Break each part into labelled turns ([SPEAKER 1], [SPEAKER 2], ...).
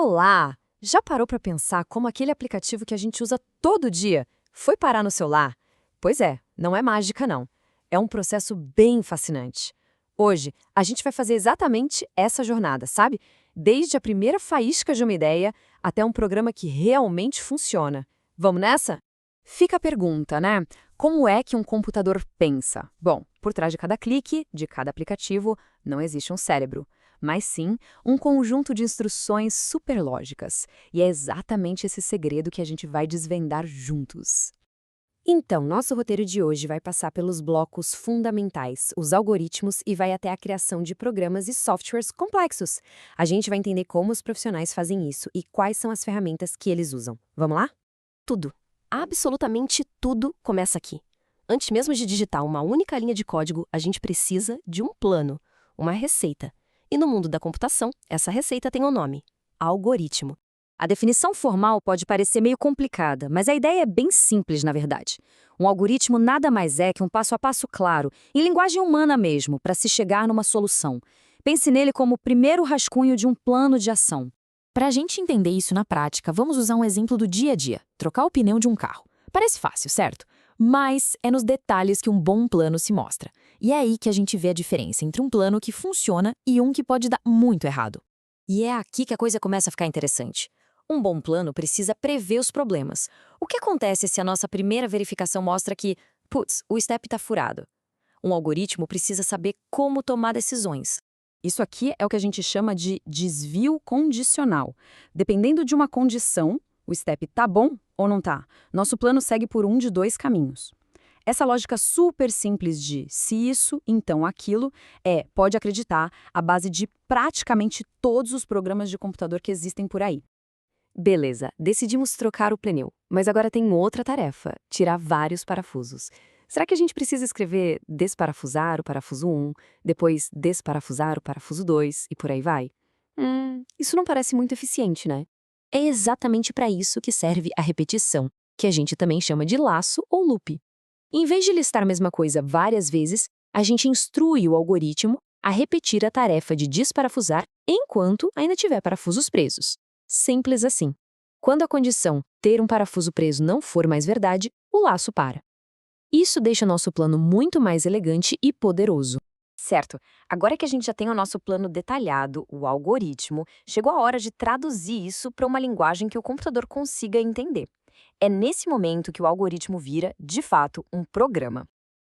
[SPEAKER 1] Olá! Já parou para pensar como aquele aplicativo que a gente usa todo dia foi parar no celular? Pois é, não é mágica não. É um processo bem fascinante. Hoje, a gente vai fazer exatamente essa jornada, sabe? Desde a primeira faísca de uma ideia até um programa que realmente funciona. Vamos nessa? Fica a pergunta, né? Como é que um computador pensa? Bom, por trás de cada clique, de cada aplicativo, não existe um cérebro, mas sim um conjunto de instruções superlógicas. E é exatamente esse segredo que a gente vai desvendar juntos. Então, nosso roteiro de hoje vai passar pelos blocos fundamentais, os algoritmos e vai até a criação de programas e softwares complexos. A gente vai entender como os profissionais fazem isso e quais são as ferramentas que eles usam. Vamos lá?
[SPEAKER 2] Tudo, absolutamente tudo começa aqui. Antes mesmo de digitar uma única linha de código, a gente precisa de um plano, uma receita. E no mundo da computação, essa receita tem um nome: algoritmo.
[SPEAKER 1] A definição formal pode parecer meio complicada, mas a ideia é bem simples, na verdade. Um algoritmo nada mais é que um passo a passo claro, em linguagem humana mesmo, para se chegar numa solução. Pense nele como o primeiro rascunho de um plano de ação.
[SPEAKER 3] Para a gente entender isso na prática, vamos usar um exemplo do dia a dia: trocar o pneu de um carro. Parece fácil, certo? Mas é nos detalhes que um bom plano se mostra. E é aí que a gente vê a diferença entre um plano que funciona e um que pode dar muito errado.
[SPEAKER 1] E é aqui que a coisa começa a ficar interessante. Um bom plano precisa prever os problemas. O que acontece se a nossa primeira verificação mostra que, putz, o step está furado? Um algoritmo precisa saber como tomar decisões. Isso aqui é o que a gente chama de desvio condicional. Dependendo de uma condição, o step tá bom ou não tá. Nosso plano segue por um de dois caminhos. Essa lógica super simples de se isso, então aquilo, pode acreditar, a base de praticamente todos os programas de computador que existem por aí. Beleza, decidimos trocar o pneu, mas agora tem outra tarefa: tirar vários parafusos. Será que a gente precisa escrever desparafusar o parafuso 1, depois desparafusar o parafuso 2 e por aí vai? Isso não parece muito eficiente, né?
[SPEAKER 3] É exatamente para isso que serve a repetição, que a gente também chama de laço ou loop. Em vez de listar a mesma coisa várias vezes, a gente instrui o algoritmo a repetir a tarefa de desparafusar enquanto ainda tiver parafusos presos. Simples assim. Quando a condição ter um parafuso preso não for mais verdade, o laço para. Isso deixa nosso plano muito mais elegante e poderoso.
[SPEAKER 1] Certo. Agora que a gente já tem o nosso plano detalhado, o algoritmo, chegou a hora de traduzir isso para uma linguagem que o computador consiga entender. É nesse momento que o algoritmo vira, de fato, um programa.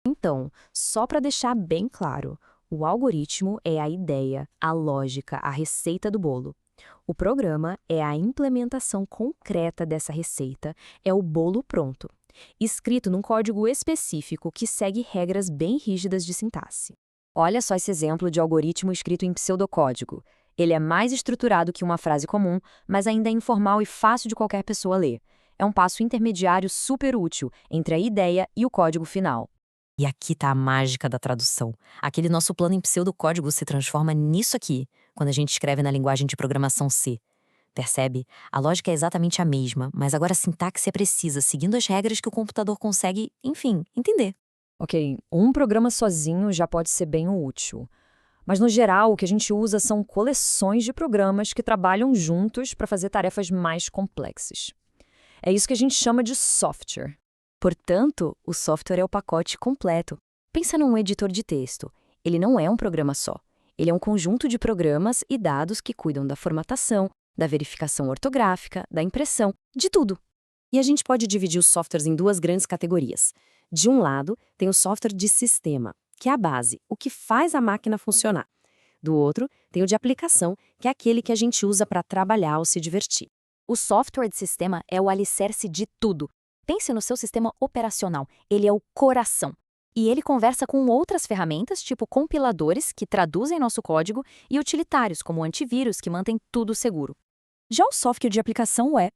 [SPEAKER 3] Então, só para deixar bem claro, o algoritmo é a ideia, a lógica, a receita do bolo. O programa é a implementação concreta dessa receita, é o bolo pronto, escrito num código específico que segue regras bem rígidas de sintaxe.
[SPEAKER 1] Olha só esse exemplo de algoritmo escrito em pseudocódigo. Ele é mais estruturado que uma frase comum, mas ainda é informal e fácil de qualquer pessoa ler. É um passo intermediário super útil entre a ideia e o código final.
[SPEAKER 3] E aqui tá a mágica da tradução. Aquele nosso plano em pseudocódigo se transforma nisso aqui, quando a gente escreve na linguagem de programação C. Percebe? A lógica é exatamente a mesma, mas agora a sintaxe é precisa, seguindo as regras que o computador consegue, enfim, entender.
[SPEAKER 1] Ok, um programa sozinho já pode ser bem útil. Mas, no geral, o que a gente usa são coleções de programas que trabalham juntos para fazer tarefas mais complexas. É isso que a gente chama de software.
[SPEAKER 3] Portanto, o software é o pacote completo. Pensa num editor de texto. Ele não é um programa só. Ele é um conjunto de programas e dados que cuidam da formatação, da verificação ortográfica, da impressão, de tudo. E a gente pode dividir os softwares em duas grandes categorias. De um lado, tem o software de sistema, que é a base, o que faz a máquina funcionar. Do outro, tem o de aplicação, que é aquele que a gente usa para trabalhar ou se divertir. O software de sistema é o alicerce de tudo. Pense no seu sistema operacional, ele é o coração. E ele conversa com outras ferramentas, tipo compiladores, que traduzem nosso código, e utilitários, como antivírus, que mantém tudo seguro. Já o software de aplicação é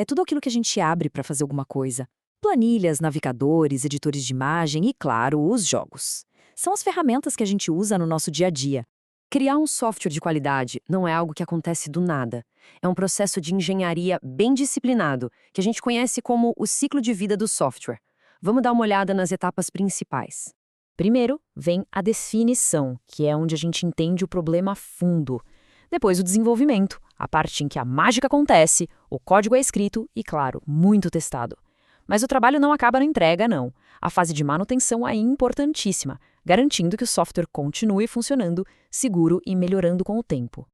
[SPEAKER 3] tudo aquilo que a gente abre para fazer alguma coisa. Planilhas, navegadores, editores de imagem e, claro, os jogos. São as ferramentas que a gente usa no nosso dia a dia. Criar um software de qualidade não é algo que acontece do nada. É um processo de engenharia bem disciplinado, que a gente conhece como o ciclo de vida do software. Vamos dar uma olhada nas etapas principais. Primeiro, vem a definição, que é onde a gente entende o problema a fundo. Depois o desenvolvimento, a parte em que a mágica acontece, o código é escrito e, claro, muito testado. Mas o trabalho não acaba na entrega, não. A fase de manutenção é importantíssima, garantindo que o software continue funcionando, seguro e melhorando com o tempo.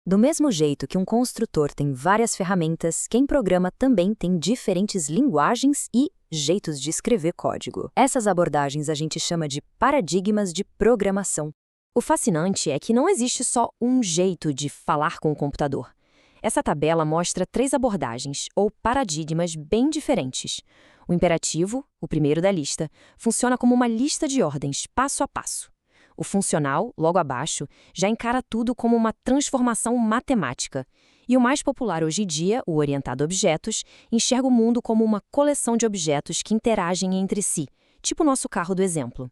[SPEAKER 2] Do mesmo jeito que um construtor tem várias ferramentas, quem programa também tem diferentes linguagens e jeitos de escrever código. Essas abordagens a gente chama de paradigmas de programação. O fascinante é que não existe só um jeito de falar com o computador. Essa tabela mostra 3 abordagens, ou paradigmas bem diferentes. O imperativo, o primeiro da lista, funciona como uma lista de ordens, passo a passo. O funcional, logo abaixo, já encara tudo como uma transformação matemática. E o mais popular hoje em dia, o orientado a objetos, enxerga o mundo como uma coleção de objetos que interagem entre si, tipo o nosso carro do exemplo.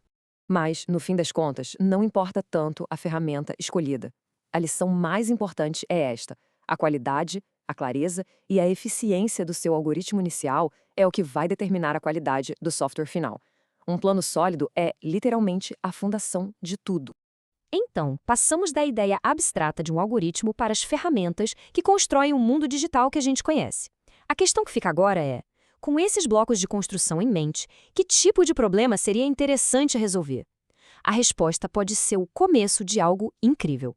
[SPEAKER 1] Mas, no fim das contas, não importa tanto a ferramenta escolhida. A lição mais importante é esta: a qualidade, a clareza e a eficiência do seu algoritmo inicial é o que vai determinar a qualidade do software final. Um plano sólido é, literalmente, a fundação de tudo.
[SPEAKER 2] Então, passamos da ideia abstrata de um algoritmo para as ferramentas que constroem o mundo digital que a gente conhece. A questão que fica agora é, com esses blocos de construção em mente, que tipo de problema seria interessante resolver? A resposta pode ser o começo de algo incrível.